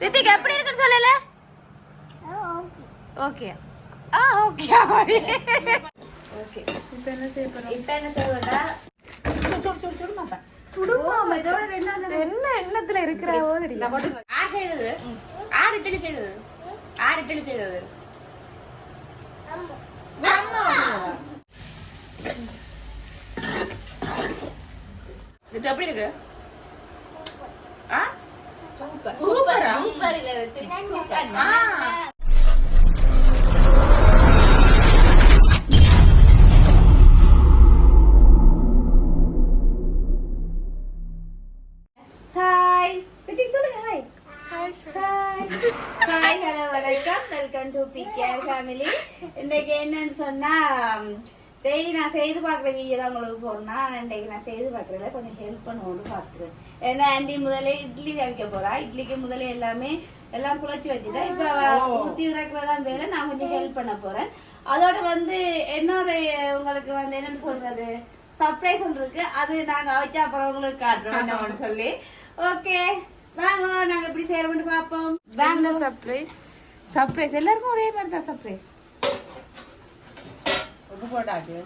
ரித்திக் எப்படி இருக்குன்னு சொல்லல. Okay okay okay. இப்போ என்ன செய்ய போறோம்? இப்போ என்ன செய்வடா? சுடு மாட்டேன். சுடுமா இதோட என்ன எண்ணத்துல இருக்கறாவோ தெரியல. ஆ செய்தது. ஆறு இட்லி செய்தது. ஆறு இட்லி செய்தது. அம்மா. இது எப்படி இருக்கு? ஆ? சூப்பர். சூப்பரா? சூப்பர் இல்ல சூப்பர். ஆ. ஹாய். ரித்திக் சொல்லுங்க ஹாய். ஹாய் ஹாய் ஹலோ வணக்கம். Welcome to PKR family. இன்னைக்கு என்னன்னு சொன்னா டெய்லி நான் செய்து பார்க்குற வீடியோ தான் உங்களுக்கு போறேன்னா இன்றைக்கு நான் செய்து பார்க்குறதுல கொஞ்சம் ஹெல்ப் பண்ணணும்னு பார்க்குறேன். ஏன்னா ஆண்டி முதல்ல இட்லி சமைக்க போறா. இட்லிக்கு முதல்ல எல்லாம் குழச்சி வச்சுட்டேன். இப்போ ஊற்றி இறக்குறதான் வேலை. நான் கொஞ்சம் ஹெல்ப் பண்ண போறேன். அதோட இன்னொரு உங்களுக்கு என்னன்னு சொல்றது சர்ப்ரைஸ் ஒன்று இருக்கு. அது நாங்க வச்சா அப்புறம் உங்களுக்கு காட்டுறோம் என்னன்னு சொல்லி. ஓகே வாங்க நாங்க எப்படி செய்யறோம்னு பார்ப்போம். வாங்க. சர்ப்ரைஸ் எல்லாருக்கும் ஒரே மாதிரி தான் சர்ப்ரைஸ். போட்டாச்சு.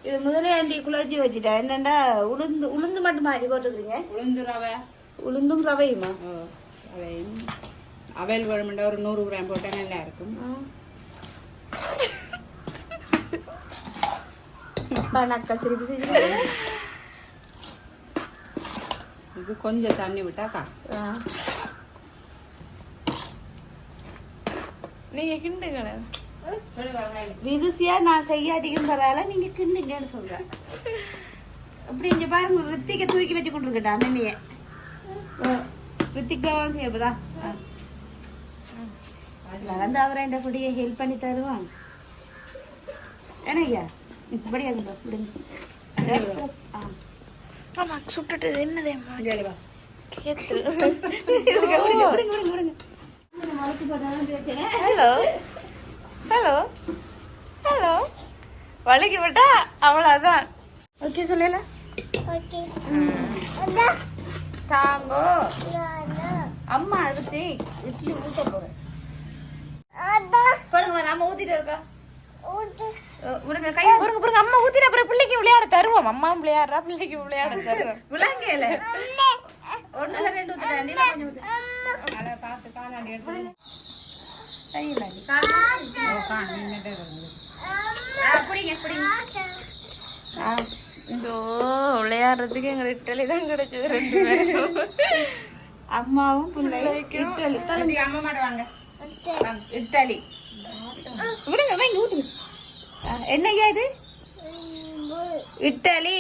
இது முதலே ஆண்டி குழச்சி வச்சுட்டேன். என்னண்டா உளுந்து மட்டும் மாறி போட்டுக்கிறீங்க. உளுந்தும் ரவையுமா? அவல் வேணுமெண்டா ஒரு 100 கிராம் போட்டா நல்லா இருக்கும். சிரிப்பு செஞ்சு இது கொஞ்சம் தண்ணி விட்டாக்கா நீங்க கிண்டுங்களேன். விதுசியா நான் செய்யாட்டிக்கும் பரவாயில்ல, நீங்க கிண்டுங்கன்னு சொல்றேன். அப்படி இங்க பாருங்க ரித்திக்க தூக்கி வச்சு கொண்டு இருக்கட்டா மென்னிய ரித்திக் தான் செய்யப்பதான் வந்து அவரை இந்த குடியை ஹெல்ப் பண்ணி தருவாங்க. ஏன்னா ஐயா இப்படி அது சுட்டுட்டு என்னதேம்மா ஹலோ ஹலோ ஹலோ வலிக்கு விட்டா அவ்வளவுதான். ஓகே சொல்லல தாங்கோ அம்மா அடுத்து இட்லி ஊத்த போறேன். பாருங்க நம்ம ஊத்திட்டு இருக்கா விடுங்க கையை பாருங்க பாருங்க. அம்மா ஊத்திட்டு அப்புறம் பிள்ளைக்கு விளையாட தருவோம். அம்மா விளையாடுறா பிள்ளைக்கு விளையாட தருவோம். விளையாங்கல ஒண்ணுல ரெண்டு ஊத்துறாண்டி கொஞ்சம் ஊத்து. அத பாத்து காலாண்டி எடுத்து சரியில்லை விளையாடுறதுக்கு எங்க இட்டலி தான் கிடைச்சது. 2 பேரும் அம்மாவும் பிள்ளைக்கும் இட்டலி. அம்மா மாட்டுவாங்க இட்டலி விடுங்க வாங்கி ஊத்துங்க. என்னய்யா இது? இட்டலி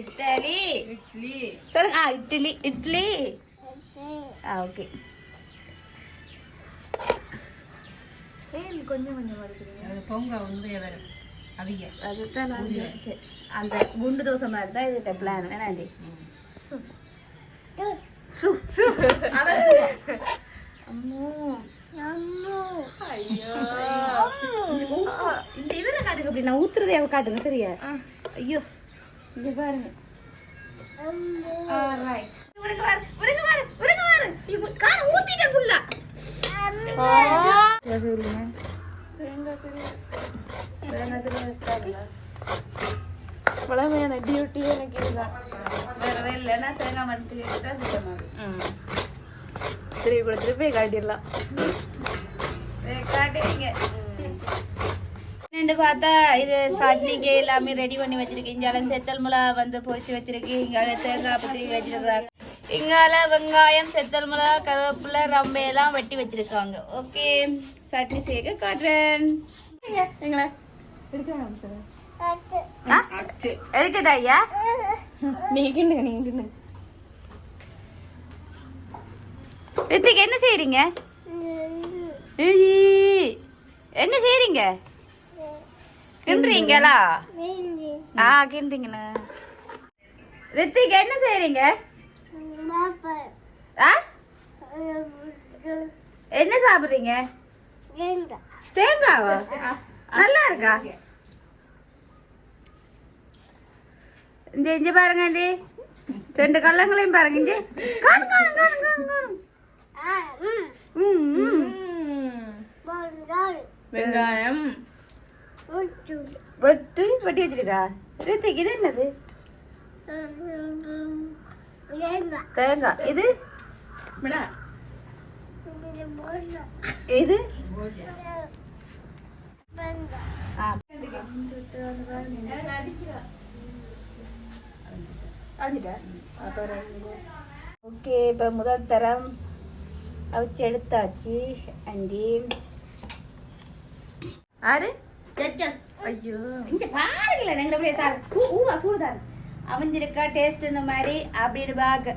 இட்டலி இட்லி சொல்லுங்க. இட்லி இட்லி ஓகே. கொஞ்சம் கொஞ்சம் பொங்க உண்மையை வரும் அவிய அதுதான் நான் யோசிச்சேன். அந்த குண்டு தோசை மாதிரி தான் இது பிளான் வேணாண்டி. இந்த இவரை காட்டுங்க. அப்படி நான் ஊத்துறதே அவ காட்டுங்க சரியா? ஐயோ இங்க பாருங்க. ஊத்திட்டேன் ஃபுல்லா. பழமையான டியூட்டி எனக்கு இதுதான். வேற இல்லைன்னா தேங்காய் மரத்துக்கு திருப்பி கொடுத்துட்டு போய் காட்டிடலாம். காட்டுவீங்க பார்த்தா இது சட்னிக்கு எல்லாமே ரெடி பண்ணி வச்சிருக்கு. இங்கால செத்தல் மிளகா பொரிச்சு வச்சிருக்கு. இங்கால தேங்காய் பத்திரி வச்சிருக்காங்க. இங்கால வெங்காயம் செத்தல் மிளகா கருவேப்பிலை ரம்பையெல்லாம் வெட்டி வச்சிருக்காங்க. ஓகே சட்னி செய்ய காட்டுறேன். எங்களை இருக்கட்டா ஐயா நீங்க நீங்க ரித்திக் என்ன செய்யறீங்க? என்ன செய்யறீங்க? கிண்டுறீங்களா? கிண்டுறீங்களா? ரித்திக் என்ன செய்யறீங்க? என்ன சாப்பிடுறீங்க? தேங்காவா? நல்லா இருக்கா? இங்க பாருங்க ஆண்டி, 2 கள்ளங்களையும் பாருங்க இங்க. காணு காணு காணு காணு காணு. வெங்காயம் வெட்டி வச்சிருக்கா ரித்திக். இது என்னது? தேங்காய். இது மிளகா. இது ஓகே. இப்போ முதல் தரம் அவிச்சு எடுத்தாச்சு ஆண்டி. ஆறு ஜட்ஜஸ் ஐயோ இங்க பாருங்களேன், எங்க அப்படியே தாரு ஊவா சூடுதாரு அமைஞ்சிருக்கா டேஸ்ட் இந்த மாதிரி அப்படின்னு பாக்க.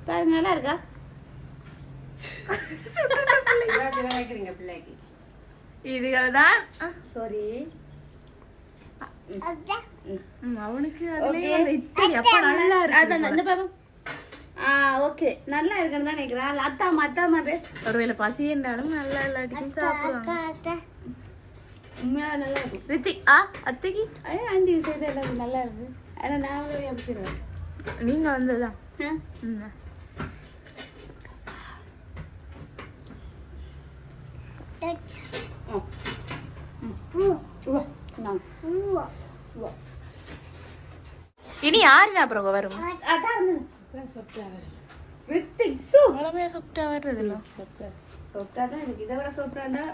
பாருங்க நல்லா இருக்கா? இதுதான் சாரி அவனுக்கு அதுலயே வந்து இத்தனை அப்ப நல்லா அதான் இந்த இருக்கு. பாப்பா. ஓகே நல்லா இருக்குன்னு தான் நினைக்கிறேன். அத்தாமா அத்தாமா ஒருவேளை பசி என்றாலும் நல்லா இல்லாட்டிக்கும் சாப்பிடுவாங்க. உண்மையா நல்லா இருக்கும். ரித்திக் அத்தைக்கு அஞ்சு சைடு எல்லாம் நல்லா இருக்கு. ஆனால் நான் அப்படிடுவேன். நீங்க வந்ததுதான். இனி யாருன்னா அப்புறம் வரும்? உடமையா சொப்டா வர்றதுல சொப்டா தான் இருக்கு. இதை விட சொப்டாண்டா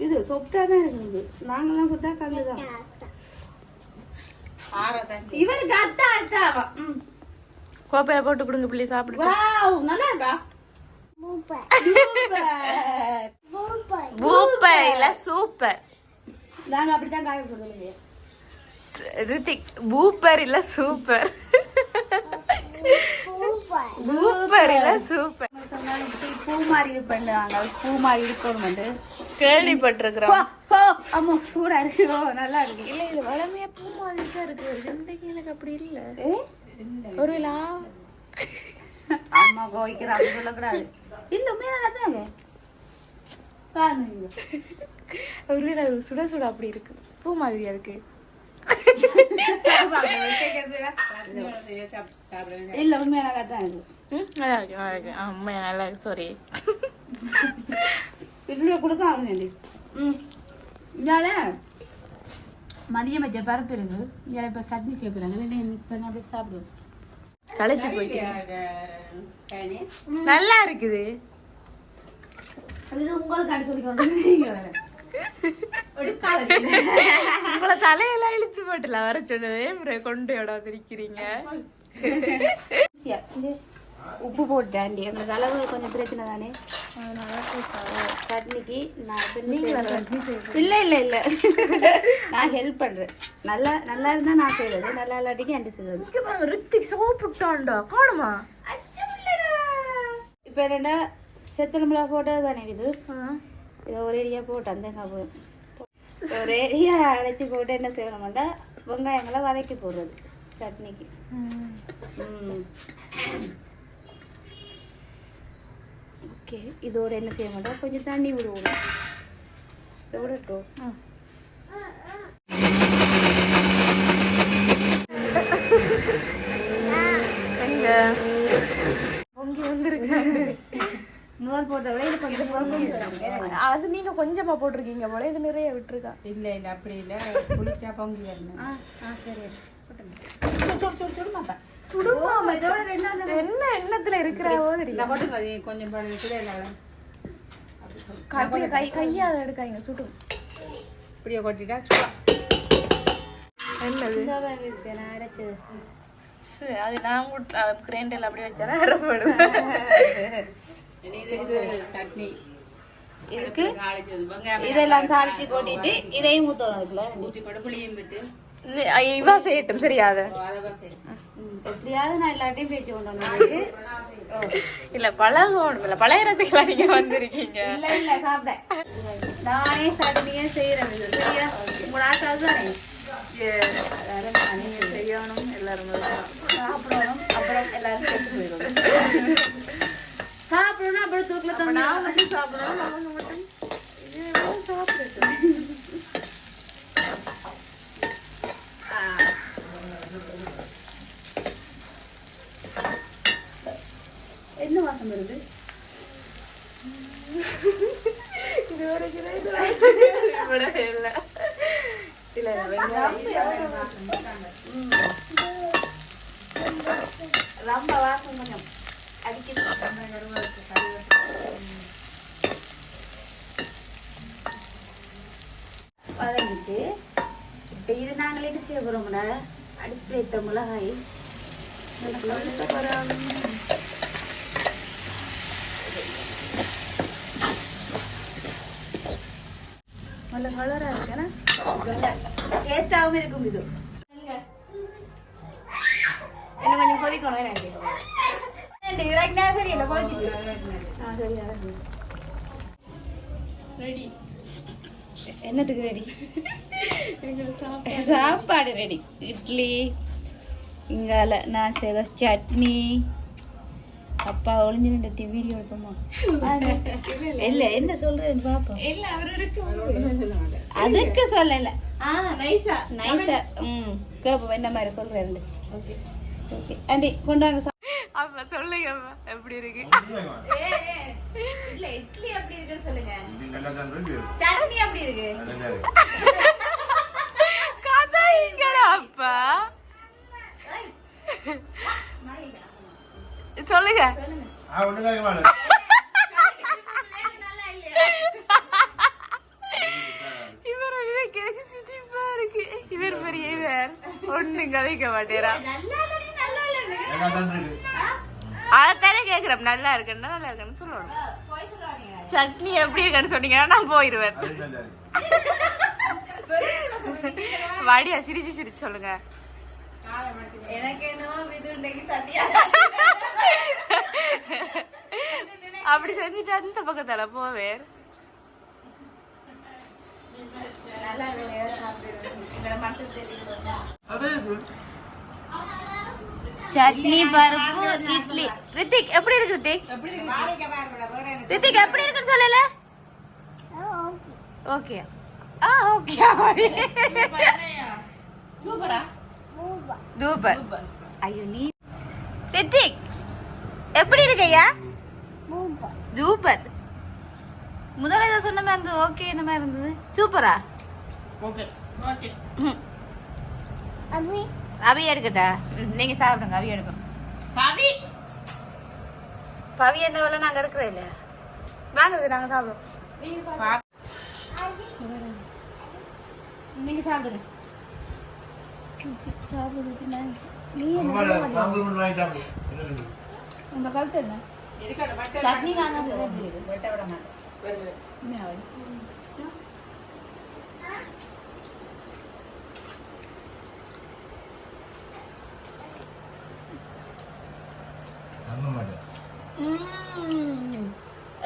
இது சொப்டா தான் இருக்குது. நாங்கெல்லாம் சொட்டா கல்லு தான். இவருக்கு அத்தா அத்தாவா. கோப்பையில போட்டு கொடுங்க பிள்ளை சாப்பிடு. வாவ் நல்லா இருக்கா? பூப்பர் இல்ல சூப்பர். நாங்க அப்படித்தான் காய போடுறோம். ரித்திக் பூப்பர் இல்ல சூப்பர். பூப்பர் இல்ல சூப்பர். பூ மாதிரி இருப்பாங்க. பூ மாதிரி இருக்கணும் கேள்விப்பட்டிருக்கிறோம். அம்மா சூடா இருக்கு. நல்லா இருக்கு. இல்ல இல்ல வளமையா பூ மாதிரி தான் இருக்கு. இன்றைக்கு எனக்கு அப்படி இல்ல. ஒருவேளை அம்மா கோவிக்கிற அது சொல்லக்கூடாது. இல்ல உண்மையா தாங்க. ஒருவேளை சுட சுட அப்படி இருக்கு. பூ மாதிரியா இருக்கு. இல்ல உண்மையா நல்லா தான் இருக்கு. நல்லா இருக்கு நல்லா இருக்கு. உண்மையா நல்லா இருக்கு. சாரி இட்லியை கொடுக்க ஆகுது. இதால மதியம் வச்ச பருப்பு இருக்கு. இதில் இப்போ சட்னி சேர்க்குறாங்க. மிக்ஸ் பண்ணி அப்படியே சாப்பிடுவோம். களைச்சு போயிட்டு நல்லா இருக்குது. இது உங்களுக்கு சொல்லிக்கொண்டு உங்களை தலையெல்லாம் இழுத்து போட்டுல வர சொன்னதே கொண்டு விடாதிருக்கிறீங்க. உப்பு போட்டாண்டி எங்களுக்கு அளவு கொஞ்சம் பிரச்சனை தானே. சட்னிக்கு நான் இல்ல இல்ல இல்ல நான் ஹெல்ப் பண்றேன். நல்லா நல்லா இருந்தா நான் செய்யறது, நல்லா இல்லாட்டிக்கு ஆண்டி செய்யறது. ரித்திக் சோப்புட்டான்டா காணுமா? இப்ப என்னன்னா செத்தனம்பளா போட்டது தானே இது. இதை ஒரேடியா போட்டு அந்த ஒரேடியா அரைச்சி போட்டு என்ன செய்யணும்டா வெங்காயங்களை வதக்கி போடுறது சட்னிக்கு. ஓகே இதோட என்ன செய்ய மாட்டோம், கொஞ்சம் தண்ணி விடுவோம். இதை விடட்டும். பொங்கி வந்துருக்காங்க. முதல் போட்ட விட இது கொஞ்சம் பொங்கி. அது நீங்க கொஞ்சமா போட்டிருக்கீங்க போல, இது நிறைய விட்டுருக்கா. இல்ல இல்ல அப்படி இல்ல, புளிச்சா பொங்கி வரணும். சரி என்ன எண்ணத்துல இருக்கிறாவோ கொஞ்சம் கையாத எடுக்காங்க சுடும். இப்படியே கொட்டிட்டா என்னது அரைச்சது. அது நான் கிரைண்டர்ல அப்படியே வச்சா அரைப்படுவேன். சட்னி இதுக்கு இதெல்லாம் தாளிச்சு கொட்டிட்டு இதையும் ஊத்தணும். இருக்குல்ல ஊற்றி போட்டு புளியும் விட்டு இவா செய்யட்டும் சரியாத. எப்படியாவது நான் எல்லாத்தையும் பேச்சு கொண்டு இல்ல பழகணும். இல்ல பழகிறதுக்குலாம் நீங்க வந்திருக்கீங்க. இல்ல இல்ல சாப்பிட நானே சட்னியே செய்யறது. சரியா உங்களோட ஆசை தானே. செய்யணும் எல்லாரும் சாப்பிடணும். அப்புறம் எல்லாரும் சேர்த்து போயிடும். சாப்பிடணும் அப்புறம் தூக்கல நான் மட்டும் சாப்பிடணும். அவங்க மட்டும் என்ன வாசம் வருது? இது ஒரு கிலோ இவ்வளவு இல்லை. இல்ல ரொம்ப வாசம் கொஞ்சம் அடிக்குது. வதங்கிட்டு இப்போ இது நாங்களே என்ன செய்ய போகிறோம்னா அடுப்பில் ஏற்ற மிளகாய் நல்ல கலராக இருக்குன்னா டேஸ்டாகவும் இருக்கும். இது என்ன கொஞ்சம் கொதிக்கணும். என்ன சரி இல்லை கொதிச்சு சரியா ரெடி. என்னத்துக்கு ரெடி? எங்களுக்கு சாப்பாடு ரெடி. இட்லி இங்கால நான் செய்த சட்னி. அப்பா ஒளிஞ்சு நின்று வீடியோ எடுப்போமா? இல்ல என்ன சொல்றேன்னு பாப்போம். இல்ல அவரோட அதுக்கு சொல்லல. நைஸா நைஸா கேப்போம் என்ன மாதிரி சொல்றேன். ஓகே ஓகே ஆண்டி கொண்டாங்க. அப்ப சொல்லுங்க அம்மா எப்படி இருக்கு? இல்ல இட்லி எப்படி இருக்குன்னு சொல்லுங்க. சட்னி எப்படி இருக்கு? கதைங்களா அப்பா சொல்லுங்க. இவர் எனக்கு சிரிப்பா இருக்கு. இவர் பெரிய இவர் ஒண்ணும் கதைக்க மாட்டேரா. அதானே கேக்குறேன். நல்லா இருக்குன்னா நல்லா இருக்குன்னு சொல்லணும். சட்னி எப்படி இருக்குன்னு சொன்னீங்கன்னா நான் போயிருவேன். வாடியா சிரிச்சு சிரிச்சு சொல்லுங்க. எனக்கு என்னவோ விதுண்டைக்கு சட்டியா அப்படி செஞ்சுட்டு அந்த பக்கத்தால போவேன். நல்லா சட்னி பருப்பு இட்லி. ரித்திக் எப்படி இருக்கு? ரித்திக் எப்படி இருக்குன்னு சொல்லல. ஓகே ஓகே சூப்பரா சூப்பர். ஐயோ நீ ரித்திக் எப்படி இருக்கையா? சூப்பர். முதல்ல இதை சொன்ன மாதிரி இருந்தது. ஓகே என்ன மாதிரி இருந்தது? சூப்பரா? Okay okay. அவி எடுக்கட்டா? நீங்க சாப்பிடுங்க. அவி எடுக்கும். பாவி பவி என்ன வேலை நாங்க எடுக்கிறோம் இல்லையா? வாங்க நாங்க சாப்பிடுவோம். நீங்க சாப்பிடுங்க. உங்க கருத்து என்ன? சட்னி நாங்க வெட்ட விட மாட்டோம்.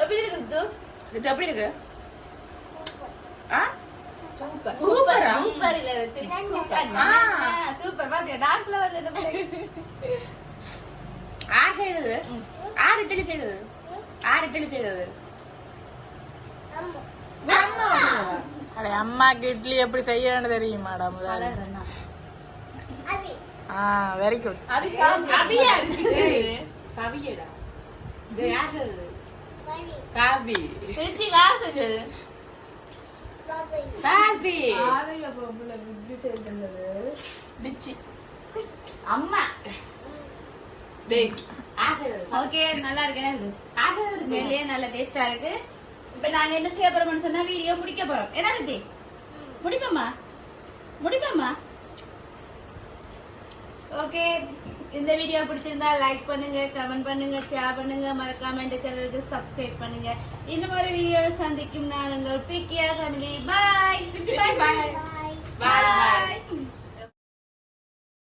எப்படி இருக்கு? இது எப்படி இருக்கு? சூப்பர். சூப்பரா? சூப்பர் இல்ல சூப்பர். பாத்தியா டான்ஸ்ல வருது என்ன பண்ணு? ஆர் செய்தது? ஆர் இட்லி செய்தது? ஆர் இட்லி செய்தது? அட அம்மாக்கு இட்லி எப்படி செய்யறன்னு தெரியுமாடா முதல்ல? Very good. அபியா இருக்கு. கவியடா. இது யார் செய்தது? காபி. செஞ்சி யார் செஞ்சது? காபி. ஆரைய பொம்பள புத்தி செய்தது. பிச்சி. அம்மா. டேய் ஆசைது. ஓகே நல்லா இருக்கு. ஆசைது மேலே நல்ல டேஸ்டா இருக்கு. இப்போ நாங்க என்ன செய்ய போறோம்னு சொன்னா வீடியோ முடிக்க போறோம். என்ன ரித்தி? முடிப்போமா? ஓகே இந்த வீடியோ பிடிச்சிருந்தா லைக் பண்ணுங்க, கமெண்ட் பண்ணுங்க, ஷேர் பண்ணுங்க, மறக்காம இந்த சேனலுக்கு சப்ஸ்கிரைப் பண்ணுங்க. இன்னும் ஒரு வீடியோவை சந்திக்கும் நான் உங்கள் பிகேஆர் ஃபேமிலி. பாய். பாய் பாய்.